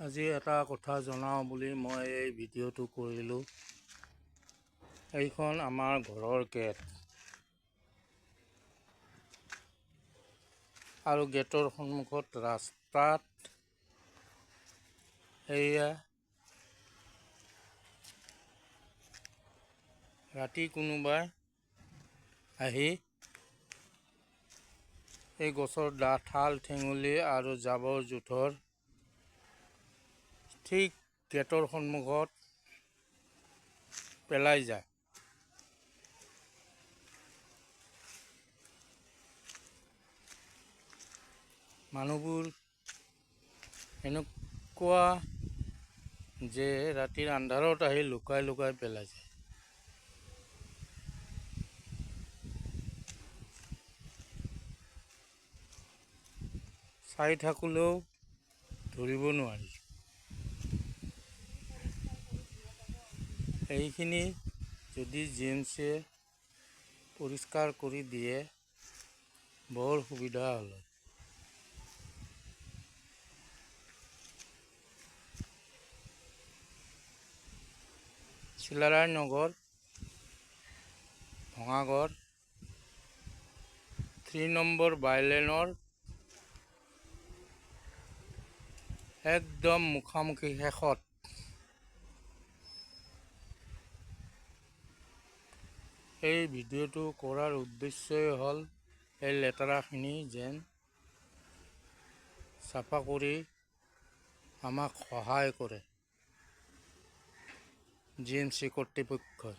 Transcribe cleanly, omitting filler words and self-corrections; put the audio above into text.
আজি এটা কথা জনাওঁ বুলি মই এই ভিডিঅ'টো কৰিলোঁ। এইখন আমাৰ ঘৰৰ গেট আৰু গেটৰ সন্মুখত ৰাস্তাত এয়া ৰাতি কোনোবাই আহি এই গছৰ ঠাল ঠেঙুলি আৰু জাবৰ জোথৰ ঠিক গেটৰ সন্মুখত পেলাই যায়। মানুহবোৰ এনেকুৱা যে ৰাতিৰ আন্ধাৰত আহি লুকাই লুকাই পেলাই যায়। চাই থাকিলেও ধৰিব নোৱাৰি। এইখিনি যদি জিএমচিয়ে পৰিষ্কাৰ কৰি দিয়ে বৰ সুবিধা হ'ল। চিলাৰায় নগৰ ভঙাগড় 3 নম্বৰ বাইলেনৰ একদম মুখামুখি শেষত এই ভিডিঅ'টো কৰাৰ উদ্দেশ্যই হ'ল এই লেতেৰাখিনি যেন চাফা কৰি আমাক সহায় কৰে জিএমচি কৰ্তৃপক্ষই।